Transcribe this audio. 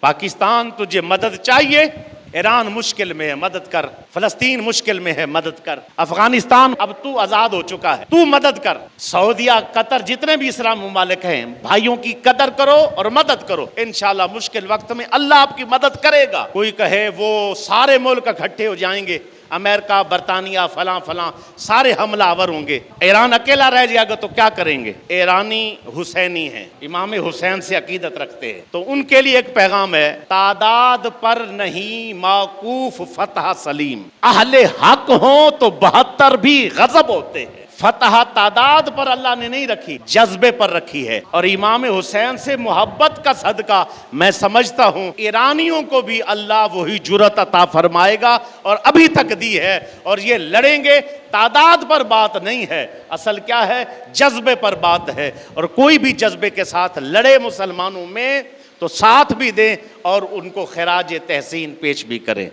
پاکستان تجھے مدد چاہیے، ایران مشکل میں ہے مدد کر، فلسطین مشکل میں ہے مدد کر، افغانستان اب تو آزاد ہو چکا ہے تو مدد کر، سعودیہ، قطر، جتنے بھی اسلام ممالک ہیں، بھائیوں کی قدر کرو اور مدد کرو، انشاءاللہ مشکل وقت میں اللہ آپ کی مدد کرے گا۔ کوئی کہے وہ سارے ملک اکٹھے ہو جائیں گے، امریکہ، برطانیہ، فلاں فلاں سارے حملہ آور ہوں گے، ایران اکیلا رہ جائے گا تو کیا کریں گے؟ ایرانی حسینی ہیں، امام حسین سے عقیدت رکھتے ہیں، تو ان کے لیے ایک پیغام ہے، تعداد پر نہیں موقوف فتح سلیم، اہل حق ہوں تو 72 بھی غضب ہوتے ہیں۔ فتح تعداد پر اللہ نے نہیں رکھی، جذبے پر رکھی ہے، اور امام حسین سے محبت کا صدقہ میں سمجھتا ہوں ایرانیوں کو بھی اللہ وہی جرأت عطا فرمائے گا، اور ابھی تک دی ہے، اور یہ لڑیں گے۔ تعداد پر بات نہیں ہے، اصل کیا ہے؟ جذبے پر بات ہے، اور کوئی بھی جذبے کے ساتھ لڑے مسلمانوں میں تو ساتھ بھی دیں اور ان کو خراج تحسین پیش بھی کریں۔